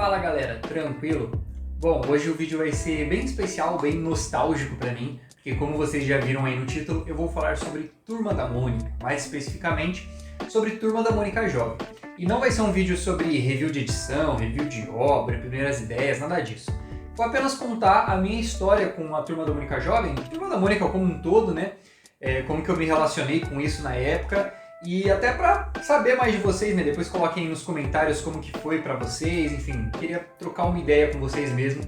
Fala galera, tranquilo? Bom, hoje o vídeo vai ser bem especial, bem nostálgico pra mim, porque como vocês já viram aí no título, eu vou falar sobre Turma da Mônica, mais especificamente sobre Turma da Mônica Jovem. E não vai ser um vídeo sobre review de edição, review de obra, primeiras ideias, nada disso. Vou apenas contar a minha história com a Turma da Mônica Jovem, Turma da Mônica como um todo, né? Como que eu me relacionei com isso na época. E até pra saber mais de vocês, né? Depois coloquem aí nos comentários como que foi pra vocês, enfim, queria trocar uma ideia com vocês mesmo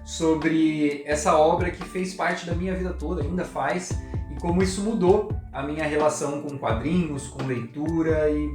sobre essa obra que fez parte da minha vida toda, ainda faz, e como isso mudou a minha relação com quadrinhos, com leitura e,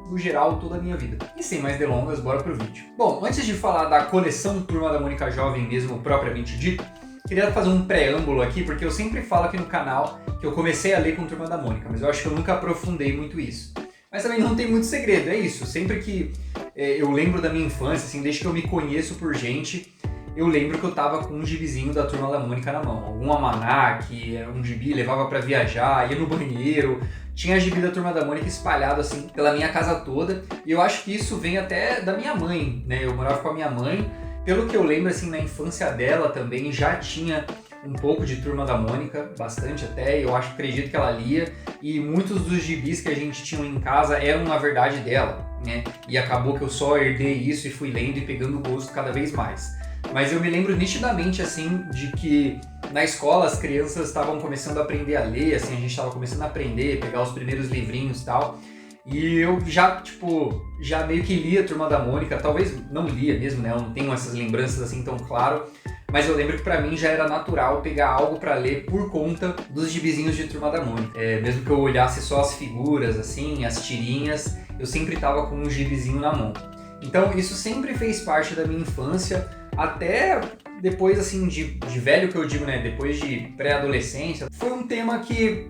no geral, toda a minha vida. E sem mais delongas, bora pro vídeo. Bom, antes de falar da coleção Turma da Mônica Jovem mesmo, propriamente dito, queria fazer um preâmbulo aqui, porque eu sempre falo aqui no canal que eu comecei a ler com Turma da Mônica, mas eu acho que eu nunca aprofundei muito isso. Mas também não tem muito segredo, é isso. Sempre que eu lembro da minha infância, assim, desde que eu me conheço por gente, eu lembro que eu tava com um gibizinho da Turma da Mônica na mão. Algum almanaque, um gibi, levava pra viajar, ia no banheiro. Tinha gibi da Turma da Mônica espalhado assim pela minha casa toda. E eu acho que isso vem até da minha mãe, né? Eu morava com a minha mãe. Pelo que eu lembro, assim, na infância dela também já tinha um pouco de Turma da Mônica, bastante até, eu acredito que ela lia, e muitos dos gibis que a gente tinha em casa eram, na verdade, dela, né? E acabou que eu só herdei isso e fui lendo e pegando gosto cada vez mais. Mas eu me lembro nitidamente, assim, de que na escola as crianças estavam começando a aprender a ler, assim, a gente estava começando a aprender, pegar os primeiros livrinhos e tal. E eu já meio que lia Turma da Mônica, talvez não lia mesmo, né? Eu não tenho essas lembranças assim tão claro, mas eu lembro que pra mim já era natural pegar algo pra ler por conta dos gibizinhos de Turma da Mônica. Mesmo que eu olhasse só as figuras, assim, as tirinhas, eu sempre tava com um gibizinho na mão. Então isso sempre fez parte da minha infância, até depois, assim, de velho que eu digo, né, depois de pré-adolescência, foi um tema que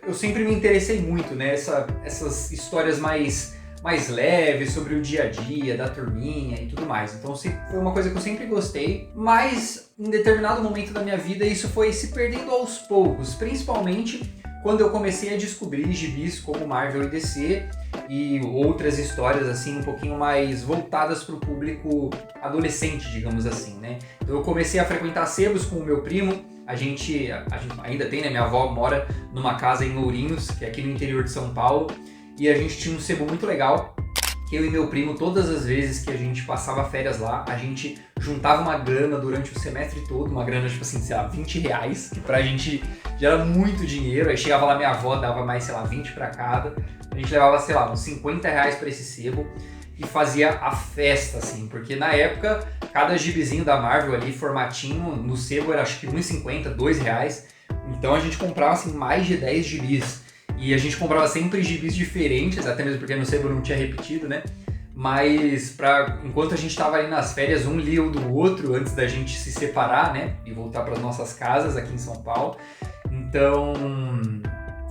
eu sempre me interessei muito, né, essas histórias mais leves sobre o dia a dia, da turminha e tudo mais. Então foi uma coisa que eu sempre gostei, mas em determinado momento da minha vida isso foi se perdendo aos poucos, principalmente quando eu comecei a descobrir gibis como Marvel e DC e outras histórias assim um pouquinho mais voltadas para o público adolescente, digamos assim, né? Então eu comecei a frequentar sebos com o meu primo, a gente ainda tem, né? Minha avó mora numa casa em Ourinhos, que é aqui no interior de São Paulo, e a gente tinha um sebo muito legal, que eu e meu primo, todas as vezes que a gente passava férias lá, a gente juntava uma grana durante o semestre todo, uma grana tipo assim, sei lá, 20 reais, que pra gente já era muito dinheiro. Aí chegava lá, minha avó dava mais, sei lá, 20 pra cada, a gente levava, sei lá, uns 50 reais pra esse sebo e fazia a festa, assim, porque na época, cada gibizinho da Marvel ali, formatinho, no sebo era acho que R$1,50, R$2, então a gente comprava assim mais de 10 gibis. E a gente comprava sempre gibis diferentes, até mesmo porque no sebo não tinha repetido, né? Mas enquanto a gente estava ali nas férias, um lia o do outro antes da gente se separar, né? E voltar para as nossas casas aqui em São Paulo. Então,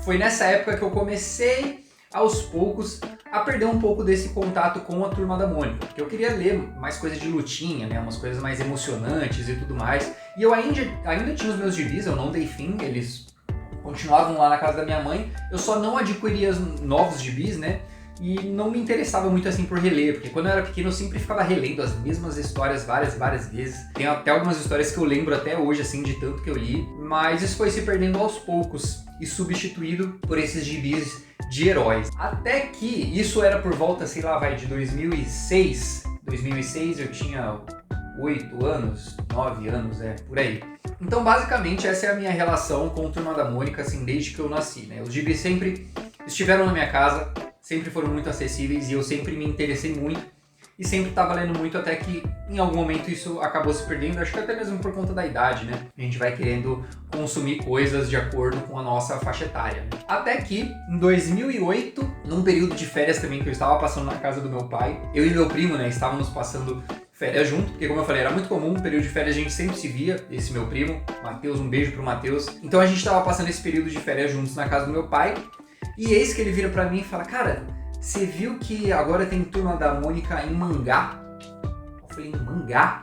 foi nessa época que eu comecei, aos poucos, a perder um pouco desse contato com a Turma da Mônica. Porque eu queria ler mais coisas de lutinha, né? Umas coisas mais emocionantes e tudo mais. E eu ainda tinha os meus gibis, eu não dei fim, eles continuavam lá na casa da minha mãe, eu só não adquiria novos gibis, né? E não me interessava muito assim por reler, porque quando eu era pequeno eu sempre ficava relendo as mesmas histórias várias vezes. Tem até algumas histórias que eu lembro até hoje, assim, de tanto que eu li, mas isso foi se perdendo aos poucos e substituído por esses gibis de heróis. Até que isso era por volta, sei lá, de 2006. 2006 eu tinha 8 anos, 9 anos, por aí. Então, basicamente, essa é a minha relação com Turma da Mônica, assim, desde que eu nasci, né? Os gibis sempre estiveram na minha casa, sempre foram muito acessíveis e eu sempre me interessei muito e sempre estava lendo muito, até que em algum momento isso acabou se perdendo, acho que até mesmo por conta da idade, né? A gente vai querendo consumir coisas de acordo com a nossa faixa etária, né? Até que, em 2008, num período de férias também que eu estava passando na casa do meu pai, eu e meu primo, né, estávamos passando férias junto, porque como eu falei, era muito comum, no período de férias a gente sempre se via, esse meu primo, Matheus, um beijo pro Matheus. Então a gente estava passando esse período de férias juntos na casa do meu pai, e eis que ele vira pra mim e fala, cara, você viu que agora tem Turma da Mônica em mangá? Eu falei, em mangá?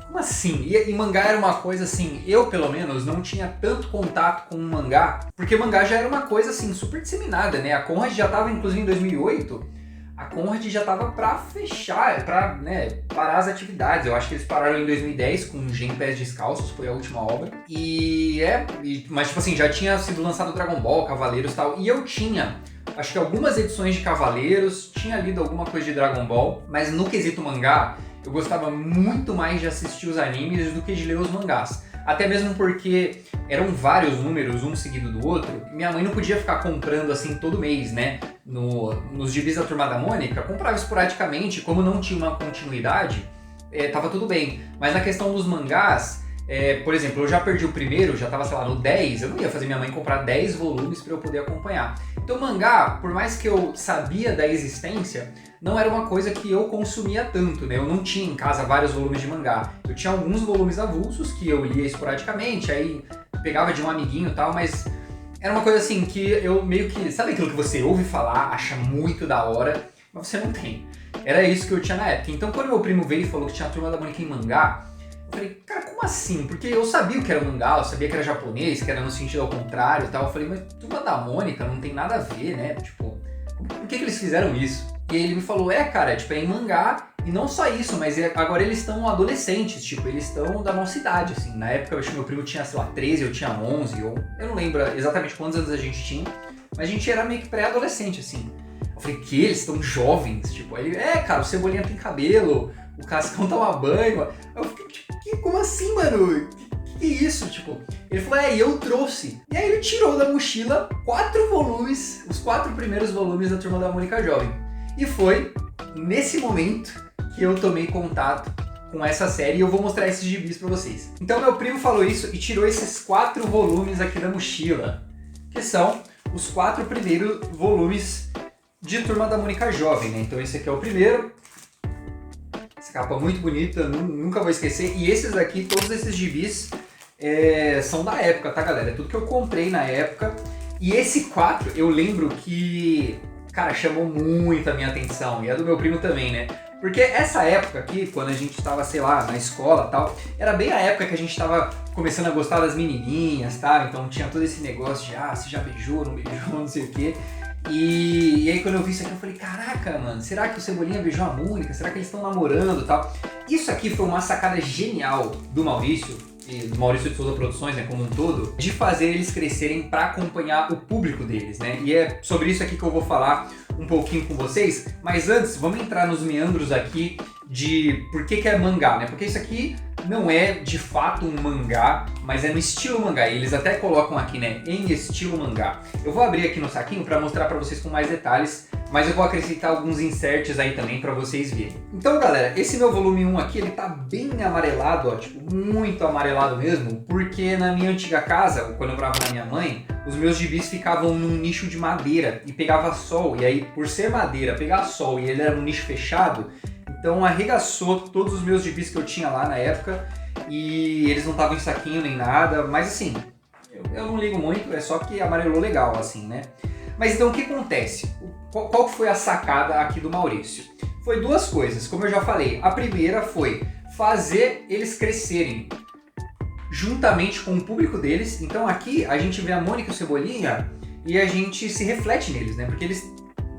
Como assim? E mangá era uma coisa assim, eu pelo menos não tinha tanto contato com o mangá, porque mangá já era uma coisa assim super disseminada, né? A Conrad já estava inclusive em 2008, a Conrad já tava pra fechar, pra, né, parar as atividades. Eu acho que eles pararam em 2010 com Gen Pés Descalços, foi a última obra. Mas tipo assim, já tinha sido lançado Dragon Ball, Cavaleiros e tal, e eu tinha, acho que algumas edições de Cavaleiros, tinha lido alguma coisa de Dragon Ball, mas no quesito mangá, eu gostava muito mais de assistir os animes do que de ler os mangás. Até mesmo porque eram vários números, um seguido do outro. Minha mãe não podia ficar comprando assim todo mês, né? Nos gibis da Turma da Mônica, comprava esporadicamente, como não tinha uma continuidade, tava tudo bem. Mas na questão dos mangás, por exemplo, eu já perdi o primeiro, já tava, sei lá, no 10, eu não ia fazer minha mãe comprar 10 volumes para eu poder acompanhar. Então mangá, por mais que eu sabia da existência, não era uma coisa que eu consumia tanto, né? Eu não tinha em casa vários volumes de mangá. Eu tinha alguns volumes avulsos que eu lia esporadicamente, aí pegava de um amiguinho e tal, mas era uma coisa assim que eu meio que... Sabe aquilo que você ouve falar, acha muito da hora, mas você não tem? Era isso que eu tinha na época. Então quando meu primo veio e falou que tinha a Turma da Mônica em mangá, eu falei, cara, como assim? Porque eu sabia o que era mangá, eu sabia que era japonês, que era no sentido ao contrário e tal. Eu falei, mas Turma da Mônica não tem nada a ver, né? Tipo, por que eles fizeram isso? E aí ele me falou, cara, tipo, é em mangá, e não só isso, mas agora eles estão adolescentes, tipo, eles estão da nossa idade, assim. Na época, eu acho que meu primo tinha, sei lá, 13, eu tinha 11, ou eu não lembro exatamente quantos anos a gente tinha, mas a gente era meio que pré-adolescente, assim. Eu falei, que eles estão jovens? Tipo, aí ele, cara, o Cebolinha tem cabelo, o Cascão toma banho. Eu fiquei, tipo, como assim, mano? Que isso? Tipo, ele falou, e eu trouxe. E aí ele tirou da mochila 4 volumes, os 4 primeiros volumes da Turma da Mônica Jovem. E foi nesse momento que eu tomei contato com essa série e eu vou mostrar esses gibis pra vocês. Então meu primo falou isso e tirou esses 4 volumes aqui da mochila, que são os 4 primeiros volumes de Turma da Mônica Jovem, né? Então esse aqui é o primeiro. Essa capa muito bonita, nunca vou esquecer. E esses aqui, todos esses gibis são da época, tá, galera? É tudo que eu comprei na época. E esse 4, eu lembro que, cara, chamou muito a minha atenção. E a do meu primo também, né? Porque essa época aqui, quando a gente tava, sei lá, na escola e tal, era bem a época que a gente tava começando a gostar das menininhas, tá? Então tinha todo esse negócio de, você já beijou, não beijou, não sei o quê. E aí quando eu vi isso aqui, eu falei, caraca, mano, será que o Cebolinha beijou a Mônica? Será que eles estão namorando e tal? Isso aqui foi uma sacada genial do Maurício, e do Maurício de Souza Produções, né, como um todo, de fazer eles crescerem para acompanhar o público deles, né? E é sobre isso aqui que eu vou falar um pouquinho com vocês, mas antes, vamos entrar nos meandros aqui de por que é mangá, né? Porque isso aqui não é de fato um mangá, mas é no estilo mangá. E eles até colocam aqui, né, em estilo mangá. Eu vou abrir aqui no saquinho para mostrar para vocês com mais detalhes, mas eu vou acrescentar alguns inserts aí também para vocês verem. Então, galera, esse meu volume 1 aqui, ele tá bem amarelado, ó, tipo, muito amarelado mesmo, porque na minha antiga casa, quando eu morava na minha mãe, os meus gibis ficavam num nicho de madeira e pegava sol, e aí, por ser madeira, pegar sol e ele era num nicho fechado, então arregaçou todos os meus gibis que eu tinha lá na época e eles não estavam em saquinho nem nada, mas assim, eu não ligo muito, é só que amarelou legal, assim, né? Mas então o que acontece? Qual foi a sacada aqui do Maurício? Foi duas coisas, como eu já falei. A primeira foi fazer eles crescerem juntamente com o público deles. Então aqui a gente vê a Mônica e o Cebolinha e a gente se reflete neles, né? Porque eles,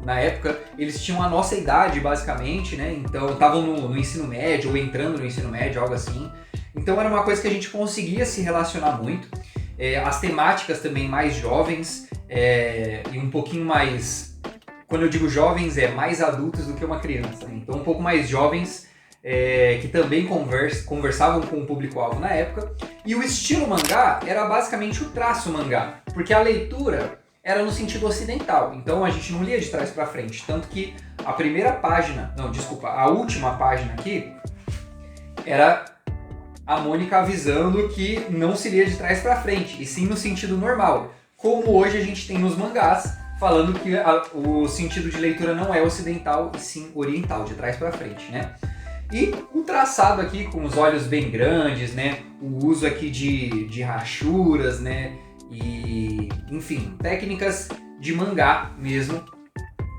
na época, eles tinham a nossa idade, basicamente, né? Então estavam no ensino médio ou entrando no ensino médio, algo assim. Então era uma coisa que a gente conseguia se relacionar muito. As temáticas também mais jovens e um pouquinho mais... Quando eu digo jovens, mais adultos do que uma criança. Né? Então um pouco mais jovens, que também conversavam com o público-alvo na época. E o estilo mangá era basicamente o traço mangá, porque a leitura era no sentido ocidental, então a gente não lia de trás para frente, tanto que a primeira página, a última página aqui, era a Mônica avisando que não se lia de trás para frente, e sim no sentido normal, como hoje a gente tem nos mangás, falando que o sentido de leitura não é ocidental, e sim oriental, de trás para frente, né? E o traçado aqui com os olhos bem grandes, né? O uso aqui de rachuras, né? E, enfim, técnicas de mangá mesmo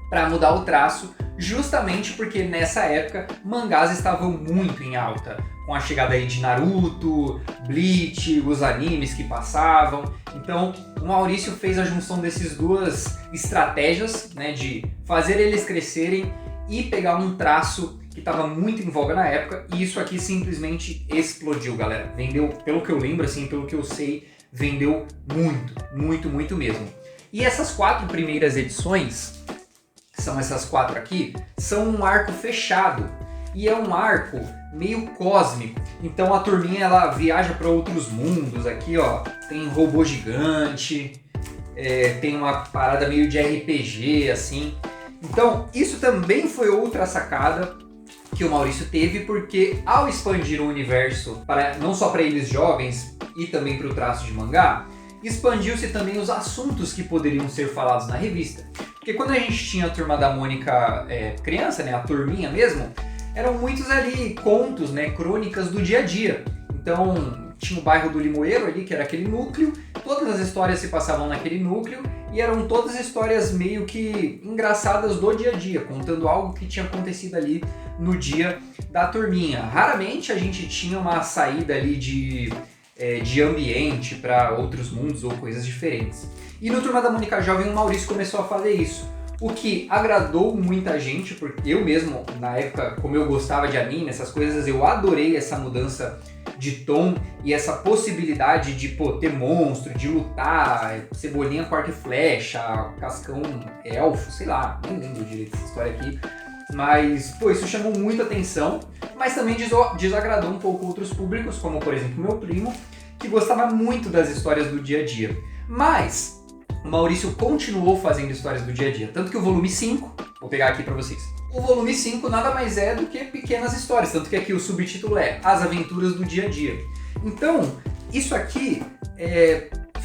para mudar o traço, justamente porque nessa época mangás estavam muito em alta, com a chegada aí de Naruto, Bleach, os animes que passavam. Então o Maurício fez a junção dessas duas estratégias, né, de fazer eles crescerem e pegar um traço que estava muito em voga na época, e isso aqui simplesmente explodiu, galera. Vendeu, pelo que eu lembro, assim, pelo que eu sei, vendeu muito, muito, muito mesmo. E essas 4 primeiras edições, que são essas 4 aqui, são um arco fechado. E é um arco meio cósmico. Então a turminha ela viaja para outros mundos. Aqui ó, tem robô gigante, tem uma parada meio de RPG assim. Então isso também foi outra sacada que o Maurício teve, porque ao expandir o universo, não só para eles jovens e também para o traço de mangá, expandiu-se também os assuntos que poderiam ser falados na revista. Porque quando a gente tinha a Turma da Mônica criança, né, a turminha mesmo, eram muitos ali contos, né, crônicas do dia a dia. Então tinha o bairro do Limoeiro ali, que era aquele núcleo, todas as histórias se passavam naquele núcleo e eram todas histórias meio que engraçadas do dia a dia, contando algo que tinha acontecido ali no dia da turminha. Raramente a gente tinha uma saída ali de ambiente para outros mundos ou coisas diferentes. E no Turma da Mônica Jovem o Maurício começou a fazer isso, o que agradou muita gente, porque eu mesmo, na época, como eu gostava de anime, essas coisas, eu adorei essa mudança de tom e essa possibilidade de ter monstro, de lutar, Cebolinha com arco e flecha, Cascão elfo, sei lá, nem lembro direito dessa história aqui. Mas, isso chamou muita atenção, mas também desagradou um pouco outros públicos, como por exemplo meu primo, que gostava muito das histórias do dia a dia. Mas o Maurício continuou fazendo histórias do dia a dia, tanto que o volume 5, vou pegar aqui pra vocês. O volume 5 nada mais é do que pequenas histórias, tanto que aqui o subtítulo é As Aventuras do Dia a Dia. Então, isso aqui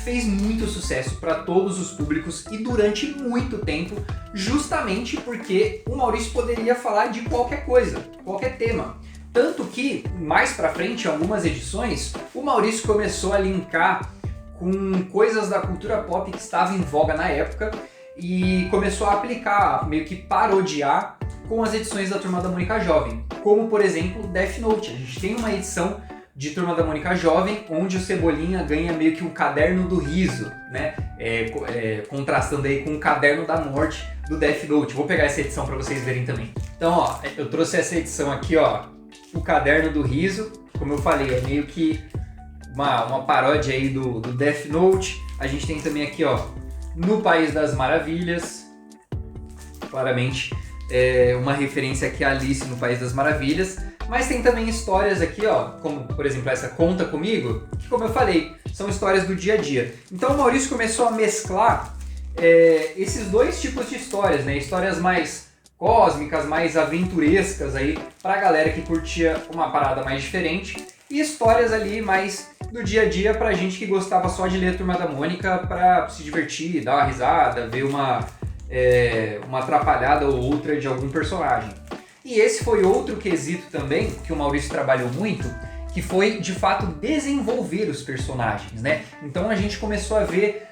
fez muito sucesso para todos os públicos e durante muito tempo, justamente porque o Maurício poderia falar de qualquer coisa, qualquer tema. Tanto que, mais pra frente, em algumas edições, o Maurício começou a linkar com coisas da cultura pop que estava em voga na época e começou a aplicar, meio que parodiar com as edições da Turma da Mônica Jovem, como por exemplo Death Note. A gente tem uma edição de Turma da Mônica Jovem onde o Cebolinha ganha meio que um caderno do riso, né? Contrastando aí com o caderno da morte do Death Note. Vou pegar essa edição para vocês verem também. Então, ó, eu trouxe essa edição aqui, ó, o caderno do riso. Como eu falei, é meio que uma paródia aí do Death Note. A gente tem também aqui, ó, No País das Maravilhas, claramente uma referência aqui a Alice no País das Maravilhas, mas tem também histórias aqui, ó, como por exemplo essa Conta Comigo, que como eu falei, são histórias do dia a dia. Então o Maurício começou a mesclar esses dois tipos de histórias, né? Histórias mais cósmicas, mais aventurescas aí pra galera que curtia uma parada mais diferente, e histórias ali mais do dia a dia pra gente que gostava só de ler a Turma da Mônica pra se divertir, dar uma risada, ver uma atrapalhada ou outra de algum personagem. E esse foi outro quesito também que o Maurício trabalhou muito, que foi de fato desenvolver os personagens, né? Então a gente começou a ver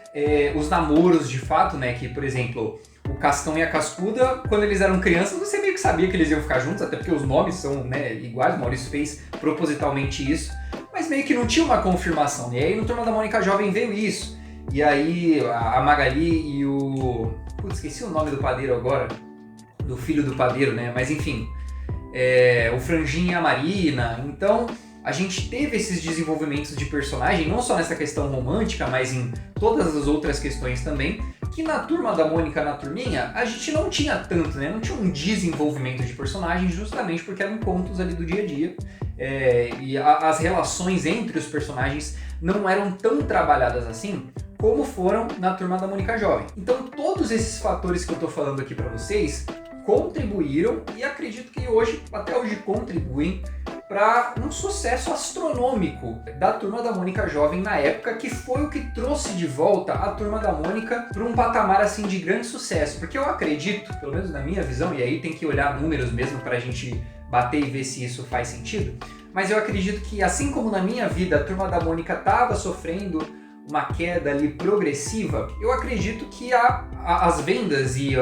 os namoros de fato, né? Que, por exemplo, o Cascão e a Cascuda, quando eles eram crianças, você meio que sabia que eles iam ficar juntos, até porque os nomes são, né, iguais, o Maurício fez propositalmente isso, mas meio que não tinha uma confirmação. E aí no Turma da Mônica Jovem veio isso. E aí a Magali e o... Putz, esqueci o nome do padeiro agora, do filho do padeiro, né? Mas enfim, o Franjinha e a Marina. Então a gente teve esses desenvolvimentos de personagem, não só nessa questão romântica, mas em todas as outras questões também, que na Turma da Mônica, na turminha, a gente não tinha tanto, né? Não tinha um desenvolvimento de personagem, justamente porque eram contos ali do dia a dia. E as relações entre os personagens não eram tão trabalhadas assim como foram na Turma da Mônica Jovem. Então todos esses fatores que eu tô falando aqui para vocês contribuíram e acredito que até hoje contribuem para um sucesso astronômico da Turma da Mônica Jovem na época, que foi o que trouxe de volta a Turma da Mônica para um patamar assim de grande sucesso. Porque eu acredito, pelo menos na minha visão, e aí tem que olhar números mesmo para a gente bater e ver se isso faz sentido, mas eu acredito que assim como na minha vida a Turma da Mônica estava sofrendo uma queda ali progressiva, eu acredito que as vendas e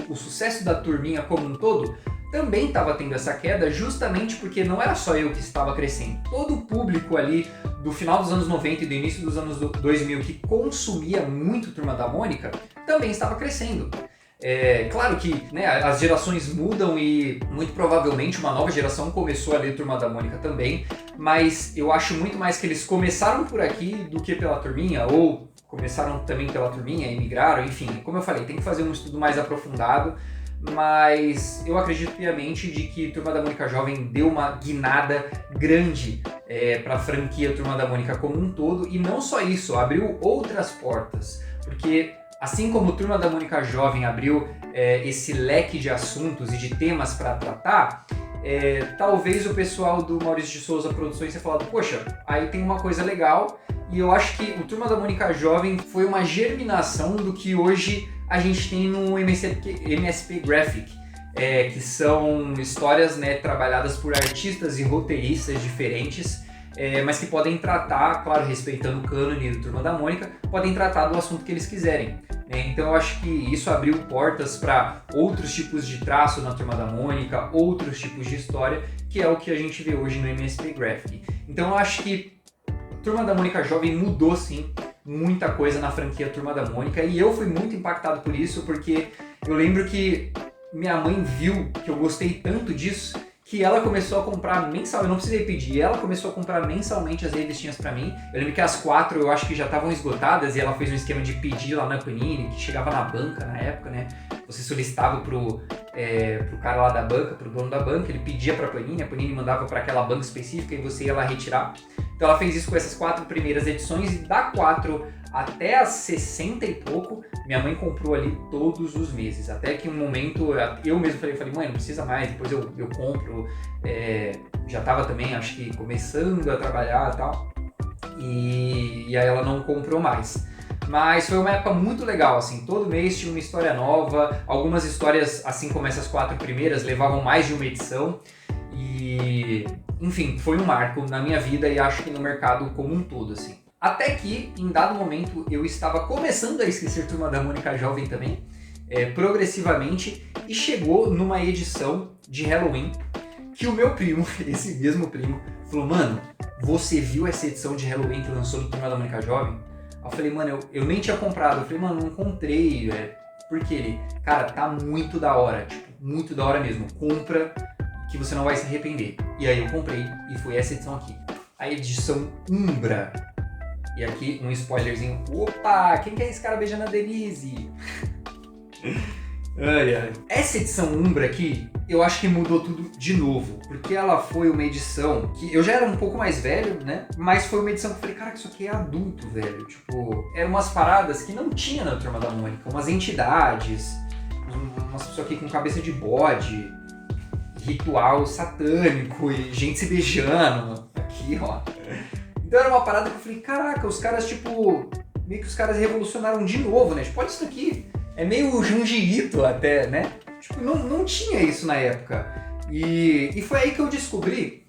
o sucesso da turminha como um todo também estava tendo essa queda, justamente porque não era só eu que estava crescendo. Todo o público ali do final dos anos 90 e do início dos anos 2000 que consumia muito Turma da Mônica também estava crescendo. Claro que, né, as gerações mudam e muito provavelmente uma nova geração começou a ler Turma da Mônica também, mas eu acho muito mais que eles começaram por aqui do que pela turminha, ou começaram também pela turminha e migraram, enfim, como eu falei, tem que fazer um estudo mais aprofundado, mas eu acredito piamente de que Turma da Mônica Jovem deu uma guinada grande para a franquia Turma da Mônica como um todo, e não só isso, abriu outras portas, porque assim como Turma da Mônica Jovem abriu esse leque de assuntos e de temas para tratar, talvez o pessoal do Maurício de Souza Produções tenha falado, poxa, aí tem uma coisa legal, e eu acho que o Turma da Mônica Jovem foi uma germinação do que hoje a gente tem no MSP Graphic, que são histórias, né, trabalhadas por artistas e roteiristas diferentes, mas que podem tratar, claro, respeitando o cânone do Turma da Mônica, podem tratar do assunto que eles quiserem. Né? Então eu acho que isso abriu portas para outros tipos de traço na Turma da Mônica, outros tipos de história, que é o que a gente vê hoje no MSP Graphic. Então eu acho que Turma da Mônica Jovem mudou sim muita coisa na franquia Turma da Mônica, e eu fui muito impactado por isso, porque eu lembro que minha mãe viu que eu gostei tanto disso que ela começou a comprar mensal, eu não precisei pedir, ela começou a comprar mensalmente as revistinhas pra mim. Eu lembro que as 4 eu acho que já estavam esgotadas e ela fez um esquema de pedir lá na Panini, que chegava na banca na época, né? Você solicitava pro cara lá da banca, pro dono da banca, ele pedia pra Panini, a Panini mandava pra aquela banca específica e você ia lá retirar. Então ela fez isso com essas 4 primeiras edições, e da 4 até as 60 e pouco, minha mãe comprou ali todos os meses. Até que um momento, eu mesmo falei, mãe, não precisa mais, depois eu compro. Já estava também, acho que começando a trabalhar e tal, e aí ela não comprou mais. Mas foi uma época muito legal, assim, todo mês tinha uma história nova, algumas histórias, assim como essas 4 primeiras, levavam mais de uma edição, e enfim, foi um marco na minha vida e acho que no mercado como um todo, assim. Até que, em dado momento, eu estava começando a esquecer Turma da Mônica Jovem também, progressivamente, e chegou numa edição de Halloween que o meu primo, esse mesmo primo, falou, mano, você viu essa edição de Halloween que lançou do Turma da Mônica Jovem? Eu falei, mano, eu nem tinha comprado. Eu falei, mano, não encontrei, porque ele, cara, tá muito da hora, tipo, muito da hora mesmo. Compra que você não vai se arrepender. E aí eu comprei e foi essa edição aqui. A edição Umbra. E aqui um spoilerzinho. Opa, quem que é esse cara beijando a Denise? Essa edição Umbra aqui, eu acho que mudou tudo de novo, porque ela foi uma edição que eu já era um pouco mais velho, né? Mas foi uma edição que eu falei, cara, isso aqui é adulto, velho. Tipo, eram umas paradas que não tinha na Turma da Mônica, umas entidades, umas pessoas aqui com cabeça de bode, ritual satânico e gente se beijando. Aqui, ó. Então era uma parada que eu falei, caraca, os caras, tipo, meio que os caras revolucionaram de novo, né? Tipo, olha isso aqui. É meio Junji Ito até, né? Tipo, não tinha isso na época. E foi aí que eu descobri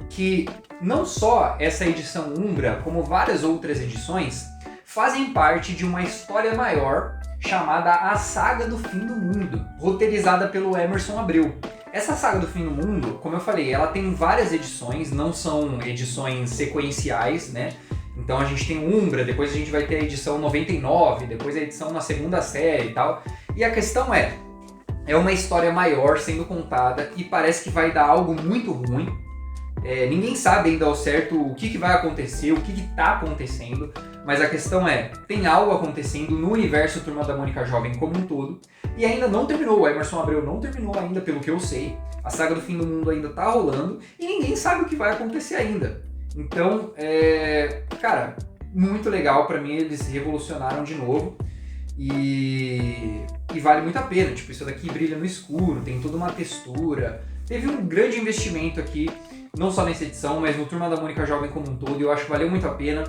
que não só essa edição Umbra, como várias outras edições, fazem parte de uma história maior chamada A Saga do Fim do Mundo, roteirizada pelo Emerson Abreu. Essa Saga do Fim do Mundo, como eu falei, ela tem várias edições, não são edições sequenciais, né? Então a gente tem Umbra, depois a gente vai ter a edição 99, depois a edição na segunda série e tal. E a questão é uma história maior sendo contada e parece que vai dar algo muito ruim. Ninguém sabe ainda ao certo o que vai acontecer, o que está acontecendo, mas a questão tem algo acontecendo no universo Turma da Mônica Jovem como um todo, e ainda não terminou, o Emerson Abreu não terminou ainda, pelo que eu sei, a Saga do Fim do Mundo ainda tá rolando, e ninguém sabe o que vai acontecer ainda. Então, cara, muito legal, pra mim eles revolucionaram de novo, e vale muito a pena, tipo, isso daqui brilha no escuro, tem toda uma textura, teve um grande investimento aqui, não só nessa edição, mas no Turma da Mônica Jovem como um todo, e eu acho que valeu muito a pena,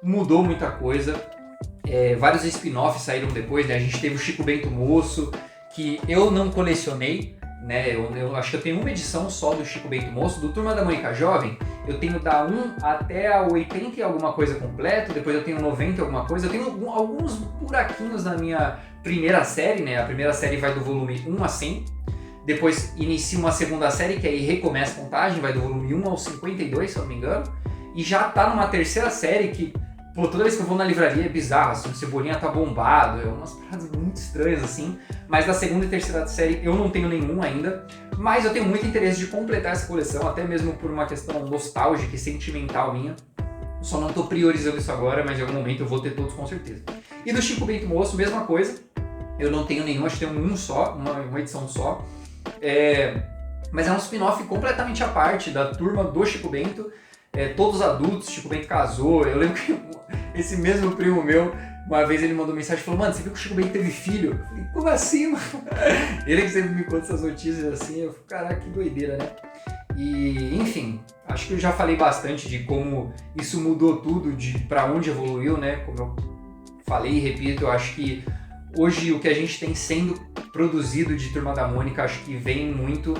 mudou muita coisa, vários spin-offs saíram depois, né? A gente teve o Chico Bento Moço, que eu não colecionei, né? Eu acho que eu tenho uma edição só do Chico Bento Moço, do Turma da Mônica Jovem, eu tenho da 1 até a 80 e alguma coisa completo, depois eu tenho 90 e alguma coisa, eu tenho alguns buraquinhos na minha primeira série, né? A primeira série vai do volume 1 a 100, depois inicia uma segunda série, que aí recomeça a contagem, vai do volume 1 ao 52, se eu não me engano, e já tá numa terceira série que Pô, toda vez que eu vou na livraria é bizarro, assim, o Cebolinha tá bombado, é umas paradas muito estranhas, assim. Mas da segunda e terceira série eu não tenho nenhum ainda, mas eu tenho muito interesse de completar essa coleção, até mesmo por uma questão nostálgica e sentimental minha. Só não tô priorizando isso agora, mas em algum momento eu vou ter todos com certeza. E do Chico Bento Moço, mesma coisa, eu não tenho nenhum, acho que tem um só, uma edição só. Mas é um spin-off completamente à parte da turma do Chico Bento, todos adultos, Chico Bento casou. Eu lembro que esse mesmo primo meu, uma vez ele mandou mensagem e falou: mano, você viu que o Chico Bento teve filho? Eu falei: como assim, mano? Ele que sempre me conta essas notícias assim, eu falei: caraca, que doideira, né? E, enfim, acho que eu já falei bastante de como isso mudou tudo, de pra onde evoluiu, né? Como eu falei e repito, eu acho que hoje o que a gente tem sendo produzido de Turma da Mônica, acho que vem muito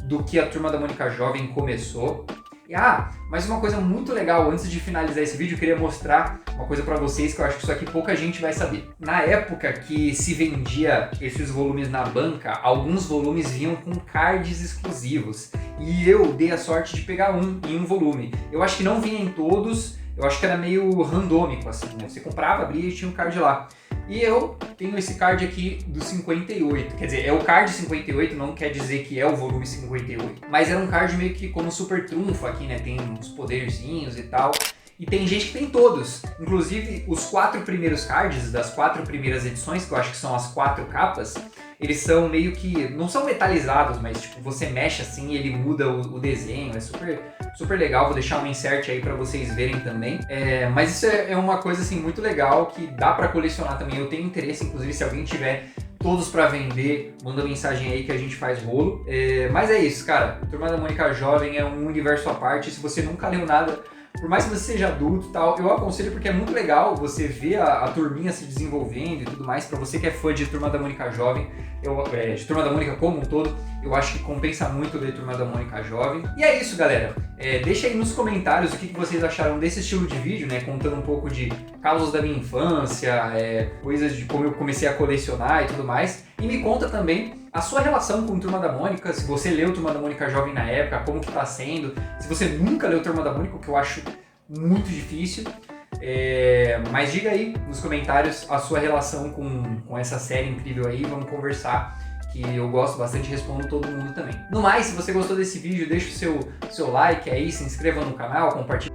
do que a Turma da Mônica Jovem começou. E, mas uma coisa muito legal, antes de finalizar esse vídeo, eu queria mostrar uma coisa pra vocês que eu acho que isso aqui pouca gente vai saber. Na época que se vendia esses volumes na banca, alguns volumes vinham com cards exclusivos. E eu dei a sorte de pegar um em um volume. Eu acho que não vinha em todos, eu acho que era meio randômico, assim, né? Você comprava, abria e tinha um card lá. E eu tenho esse card aqui do 58, quer dizer, é o card 58, não quer dizer que é o volume 58, mas era um card meio que como super trunfo aqui, né, tem uns poderzinhos e tal, e tem gente que tem todos, inclusive os 4 primeiros cards das 4 primeiras edições, que eu acho que são as 4 capas, eles são meio que, não são metalizados, mas tipo, você mexe assim e ele muda o desenho, é super legal, vou deixar um insert aí pra vocês verem também. Mas isso é uma coisa assim muito legal que dá pra colecionar também, eu tenho interesse, inclusive se alguém tiver todos pra vender, manda mensagem aí que a gente faz rolo. Mas é isso, cara, Turma da Mônica Jovem é um universo à parte, se você nunca leu nada, por mais que você seja adulto e tal, eu aconselho porque é muito legal você ver a turminha se desenvolvendo e tudo mais. Pra você que é fã de Turma da Mônica Jovem, de Turma da Mônica como um todo, eu acho que compensa muito ler Turma da Mônica Jovem. E é isso, galera. Deixa aí nos comentários o que vocês acharam desse estilo de vídeo, né? Contando um pouco de casos da minha infância, coisas de como eu comecei a colecionar e tudo mais. E me conta também a sua relação com Turma da Mônica, se você leu Turma da Mônica Jovem na época, como que tá sendo, se você nunca leu Turma da Mônica, o que eu acho muito difícil, mas diga aí nos comentários a sua relação com essa série incrível aí, vamos conversar, que eu gosto bastante e respondo todo mundo também. No mais, se você gostou desse vídeo, deixa o seu like aí, se inscreva no canal, compartilhe